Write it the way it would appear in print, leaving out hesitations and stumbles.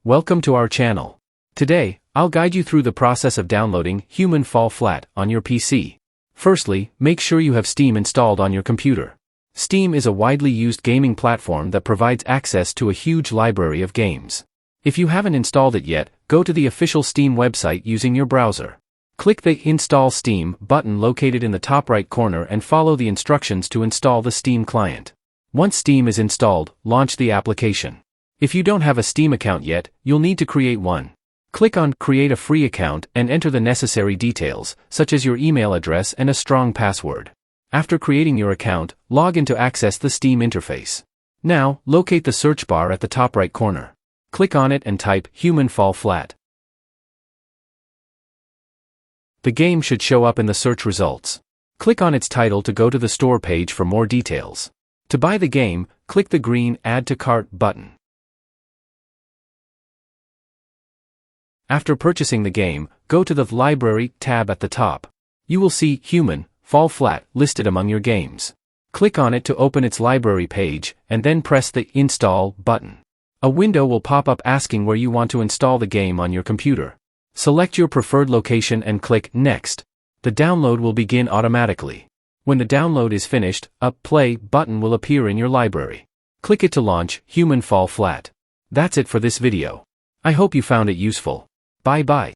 Welcome to our channel. Today, I'll guide you through the process of downloading Human: Fall Flat on your PC. Firstly, make sure you have Steam installed on your computer. Steam is a widely used gaming platform that provides access to a huge library of games. If you haven't installed it yet, go to the official Steam website using your browser. Click the Install Steam button located in the top right corner and follow the instructions to install the Steam client. Once Steam is installed, launch the application. If you don't have a Steam account yet, you'll need to create one. Click on Create a Free Account and enter the necessary details, such as your email address and a strong password. After creating your account, log in to access the Steam interface. Now, locate the search bar at the top right corner. Click on it and type Human: Fall Flat. The game should show up in the search results. Click on its title to go to the store page for more details. To buy the game, click the green Add to Cart button. After purchasing the game, go to the Library tab at the top. You will see Human: Fall Flat listed among your games. Click on it to open its library page, and then press the Install button. A window will pop up asking where you want to install the game on your computer. Select your preferred location and click Next. The download will begin automatically. When the download is finished, a Play button will appear in your library. Click it to launch Human: Fall Flat. That's it for this video. I hope you found it useful. Bye-bye.